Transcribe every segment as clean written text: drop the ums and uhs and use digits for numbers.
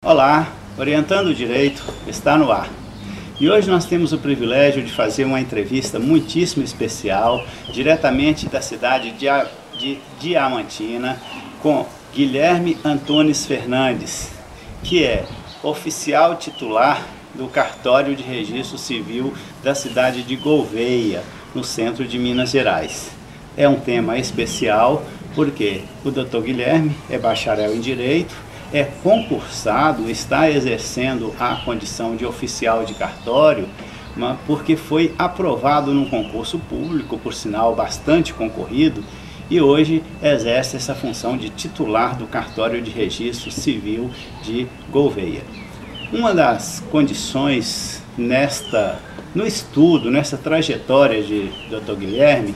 Olá, Orientando o Direito está no ar. E hoje nós temos o privilégio de fazer uma entrevista muitíssimo especial, diretamente da cidade de Diamantina, com Guilherme Antunes Fernandes, que é oficial titular do Cartório de Registro Civil da cidade de Gouvêia, no centro de Minas Gerais. É um tema especial porque o Dr. Guilherme é bacharel em Direito, é concursado, está exercendo a condição de oficial de cartório, porque foi aprovado num concurso público, por sinal bastante concorrido, e hoje exerce essa função de titular do Cartório de Registro Civil de Gouvêia. Uma das condições no estudo, nessa trajetória de Dr. Guilherme,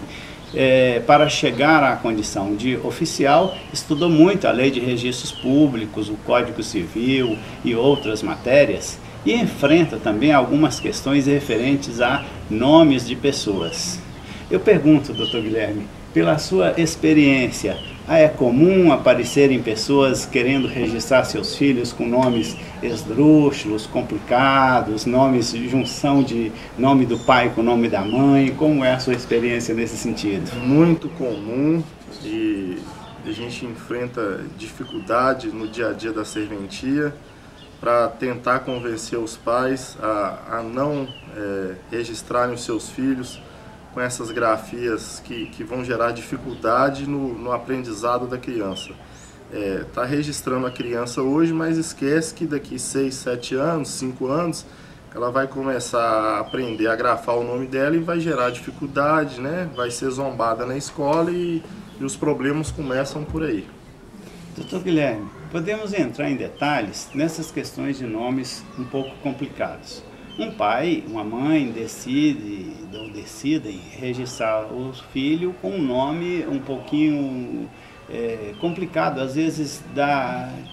para chegar à condição de oficial, estudou muito a Lei de Registros Públicos, o Código Civil e outras matérias, e enfrenta também algumas questões referentes a nomes de pessoas. Eu pergunto, Dr. Guilherme, pela sua experiência, é comum aparecerem pessoas querendo registrar seus filhos com nomes esdrúxulos, complicados, nomes de junção de nome do pai com o nome da mãe? Como é a sua experiência nesse sentido? Muito comum, e a gente enfrenta dificuldade no dia a dia da serventia para tentar convencer os pais a não registrarem os seus filhos com essas grafias que vão gerar dificuldade no aprendizado da criança. Está registrando a criança hoje, mas esquece que daqui 6, 7 anos, 5 anos, ela vai começar a aprender a grafar o nome dela e vai gerar dificuldade, né? Vai ser zombada na escola e os problemas começam por aí. Doutor Guilherme, podemos entrar em detalhes nessas questões de nomes um pouco complicados. Um pai, uma mãe decidem registrar o filho com um nome um pouquinho complicado, às vezes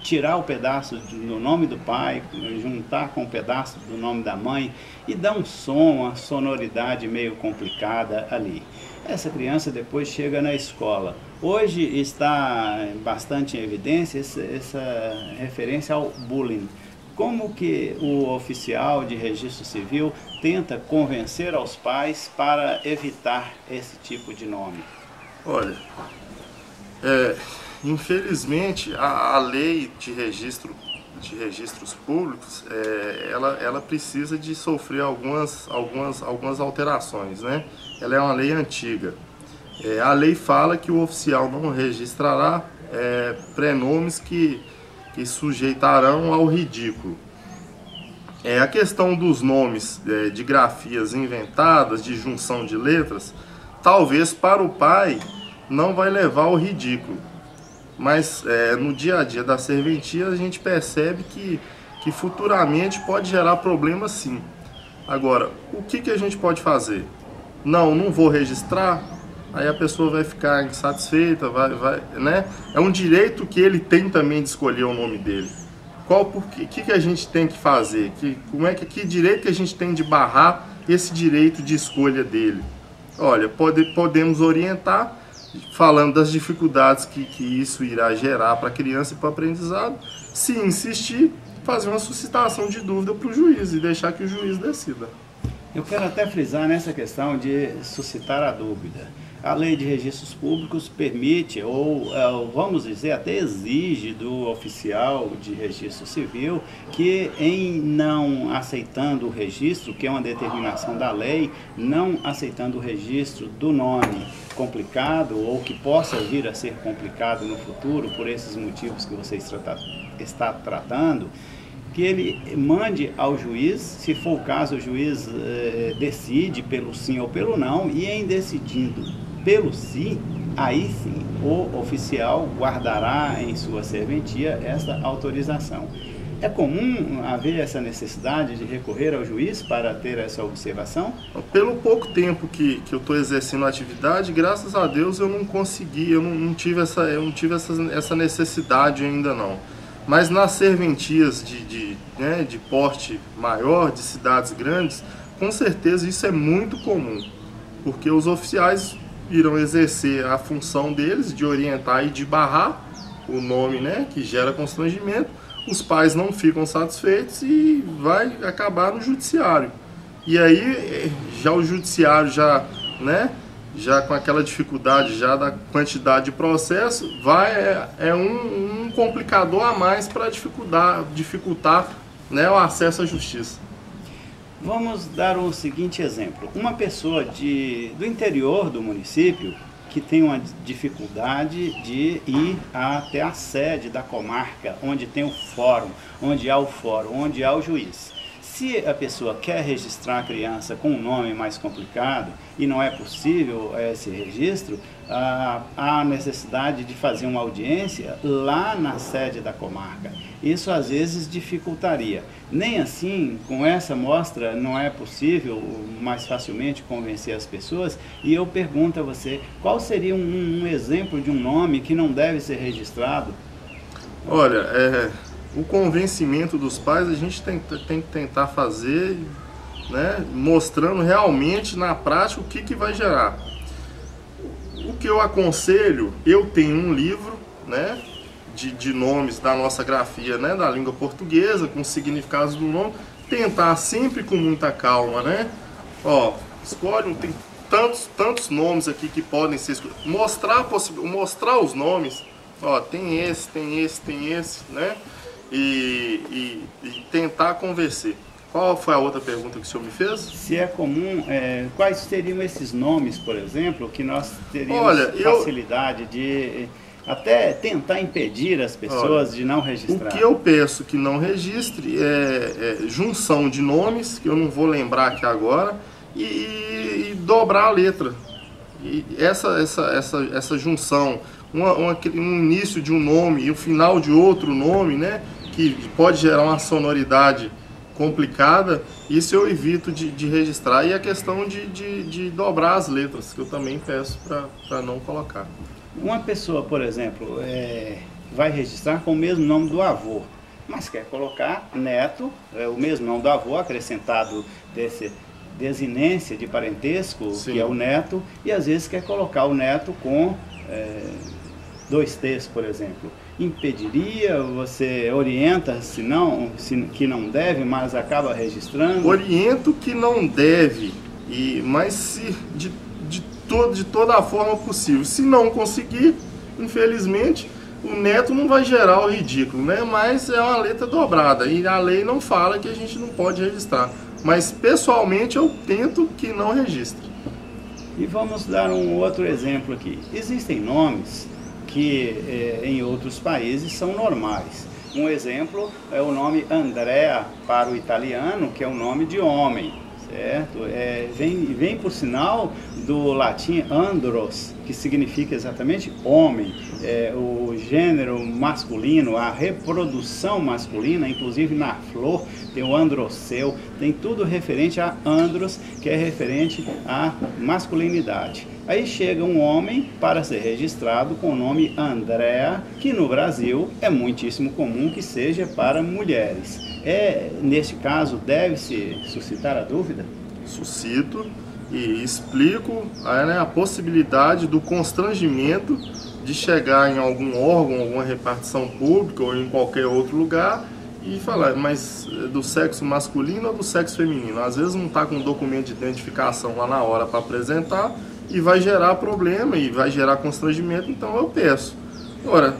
tirar o pedaço do nome do pai, juntar com o pedaço do nome da mãe e dar um som, uma sonoridade meio complicada ali. Essa criança depois chega na escola. Hoje está bastante em evidência essa referência ao bullying. Como que o oficial de registro civil tenta convencer aos pais para evitar esse tipo de nome? Olha, infelizmente a lei de registros públicos, ela precisa de sofrer algumas alterações, né? Ela é uma lei antiga. A lei fala que o oficial não registrará prenomes que sujeitarão ao ridículo. A questão dos nomes de grafias inventadas, de junção de letras, talvez para o pai não vai levar ao ridículo, mas no dia a dia da serventia a gente percebe que futuramente pode gerar problemas, sim. Agora, o que a gente pode fazer? Não vou registrar. Aí a pessoa vai ficar insatisfeita, né? É um direito que ele tem também de escolher o nome dele. O que a gente tem que fazer? Que direito que a gente tem de barrar esse direito de escolha dele? Olha, podemos orientar, falando das dificuldades que isso irá gerar para a criança e para o aprendizado. Se insistir, fazer uma suscitação de dúvida para o juiz e deixar que o juiz decida. Eu quero até frisar nessa questão de suscitar a dúvida. A Lei de Registros Públicos permite, ou vamos dizer, até exige do oficial de registro civil que, em não aceitando o registro, que é uma determinação da lei, não aceitando o registro do nome complicado ou que possa vir a ser complicado no futuro, por esses motivos que você está tratando, que ele mande ao juiz, se for o caso, o juiz decide pelo sim ou pelo não, e em decidindo pelo sim, aí sim, o oficial guardará em sua serventia essa autorização. É comum haver essa necessidade de recorrer ao juiz para ter essa observação? Pelo pouco tempo que eu estou exercendo a atividade, graças a Deus eu não consegui, eu não tive essa necessidade ainda não. Mas nas serventias de porte maior, de cidades grandes, com certeza isso é muito comum, porque os oficiais irão exercer a função deles de orientar e de barrar o nome, né, que gera constrangimento. os pais não ficam satisfeitos e vai acabar no judiciário. E aí já o judiciário já com aquela dificuldade já da quantidade de processo, é um complicador a mais para dificultar, né, o acesso à justiça. Vamos dar o seguinte exemplo. Uma pessoa do interior do município que tem uma dificuldade de ir até a sede da comarca, onde tem o fórum, onde há o juiz. Se a pessoa quer registrar a criança com um nome mais complicado e não é possível esse registro, há necessidade de fazer uma audiência lá na sede da comarca. Isso às vezes dificultaria. Nem assim, com essa mostra, não é possível mais facilmente convencer as pessoas. E eu pergunto a você, qual seria um exemplo de um nome que não deve ser registrado? Olha, o convencimento dos pais a gente tem que tentar fazer, né, mostrando realmente na prática o que vai gerar. O que eu aconselho, eu tenho um livro, né, de nomes da nossa grafia, né, da língua portuguesa, com significados do nome, tentar sempre com muita calma, né? Escolhe, tem tantos nomes aqui que podem ser escolhidos, mostrar os nomes, tem esse, né? E tentar convencer. Qual foi a outra pergunta que o senhor me fez? Se é comum, quais seriam esses nomes, por exemplo, que nós teríamos facilidade de até tentar impedir as pessoas de não registrar? O que eu peço que não registre é junção de nomes, que eu não vou lembrar aqui agora, e dobrar a letra. E essa junção, um início de um nome e o final de outro nome, né, que pode gerar uma sonoridade complicada, isso eu evito de registrar. E a questão de dobrar as letras, que eu também peço para não colocar. Uma pessoa, por exemplo, vai registrar com o mesmo nome do avô, mas quer colocar neto, o mesmo nome do avô, acrescentado desse desinência de parentesco, sim, que é o neto, e às vezes quer colocar o neto com 2 T's, por exemplo. Impediria? Você orienta que não deve, mas acaba registrando? Oriento que não deve, mas de toda a forma possível. Se não conseguir, infelizmente, o neto não vai gerar o ridículo, né? Mas é uma letra dobrada e a lei não fala que a gente não pode registrar. Mas pessoalmente eu tento que não registre. E vamos dar um outro exemplo aqui. Existem nomes que em outros países são normais. Um exemplo é o nome Andrea para o italiano, que é um nome de homem, certo? Vem por sinal do latim andros, que significa exatamente homem. O gênero masculino, a reprodução masculina, inclusive na flor tem o androceu, tem tudo referente a andros, que é referente à masculinidade. Aí chega um homem para ser registrado com o nome Andrea, que no Brasil é muitíssimo comum que seja para mulheres. Neste caso, deve-se suscitar a dúvida? Suscito e explico a possibilidade do constrangimento de chegar em algum órgão, alguma repartição pública ou em qualquer outro lugar e falar, mas do sexo masculino ou do sexo feminino? Às vezes não está com um documento de identificação lá na hora para apresentar e vai gerar problema e vai gerar constrangimento, então eu peço. Agora,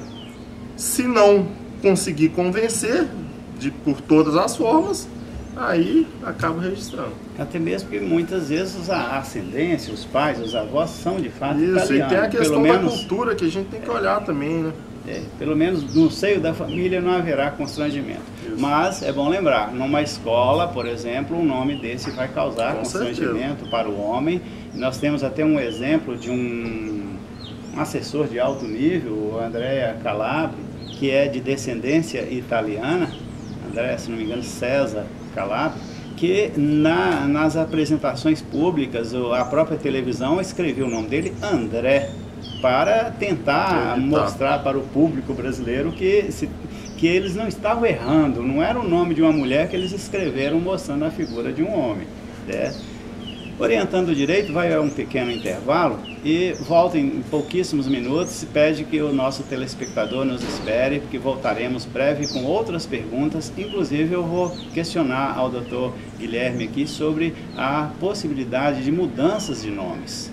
se não conseguir convencer por todas as formas, aí acabo registrando. Até mesmo porque muitas vezes a ascendência, os pais, os avós são de fato italianos. Isso, e tem a questão da cultura que a gente tem que olhar também, né? Pelo menos no seio da família não haverá constrangimento. Isso. Mas é bom lembrar, numa escola, por exemplo, um nome desse vai causar constrangimento para o homem. Nós temos até um exemplo de um assessor de alto nível, o Andrea Calabri, que é de descendência italiana, Andrea, se não me engano, César Calabri, que nas apresentações públicas, a própria televisão escreveu o nome dele, André, para tentar mostrar para o público brasileiro que eles não estavam errando, não era o nome de uma mulher que eles escreveram mostrando a figura de um homem, né? Orientando o Direito vai a um pequeno intervalo e volta em pouquíssimos minutos. Se pede que o nosso telespectador nos espere, porque voltaremos breve com outras perguntas. Inclusive eu vou questionar ao Dr. Guilherme aqui sobre a possibilidade de mudanças de nomes.